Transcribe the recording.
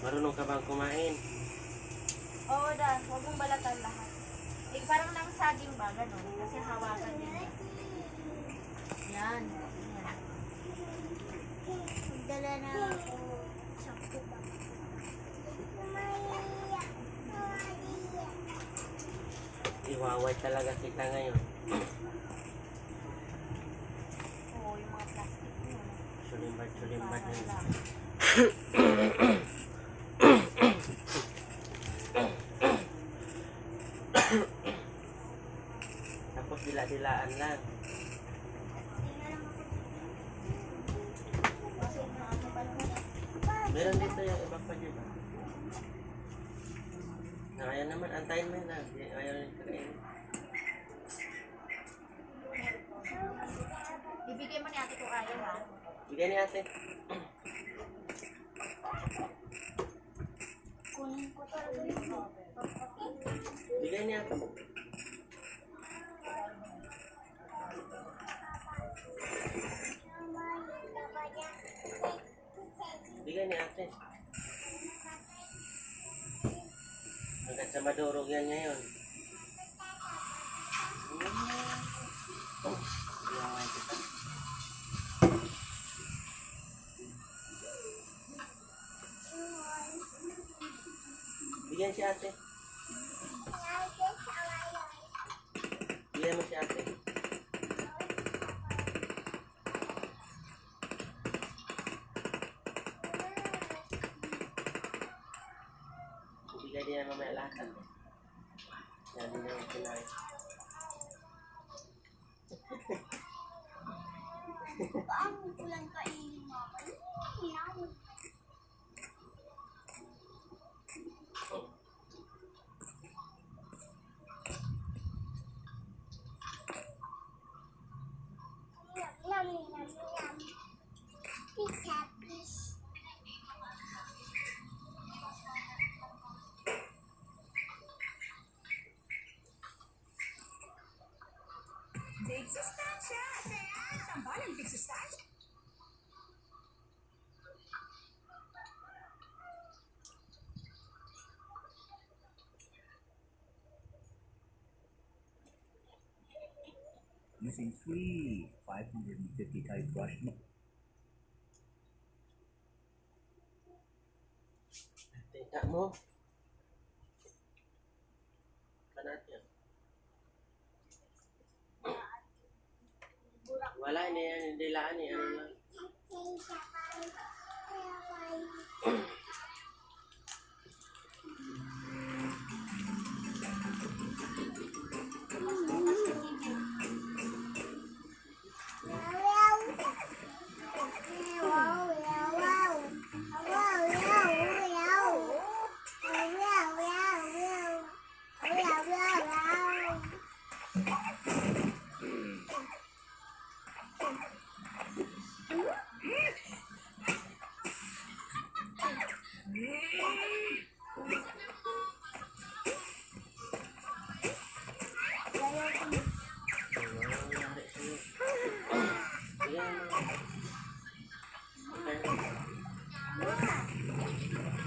Marunong ka bang kumain? Oo, Dan. Huwag mong balatan lahat. Eh, parang nang saging ba, gano'n. Kasi hawakan din yan. Yan. Yan. Magdala na ako sa kuba. Iwaway talaga kita ngayon. Oo, yung mga plastic mo. Sulimbat na yun. Lang. Tapos dila-dilaan lang. Meron dito yung iba pa dito. Ayaw naman, antayin mo yun ha. Ayaw yung kakain. Ibigay mo ni ate kung ayaw, ha? Bigay ni ate. Kunin ko talaga. Bigay ni ate. Bigay ni ate. Hanggat sa madurog yan ngayon. Iwaway kita. Bigyan si ate. Bigyan mo si ate. Bigay din yan mamaya lahat. Yan din yung kinain. Paano ko lang kainin mo? Big Sustansya! Tambalan, Big Sustansya! Missing 3, 550 type brush. Tinta mo. Kanat yan. Wala, hindi laan eh. Ano lang. Ayan mo. Okay.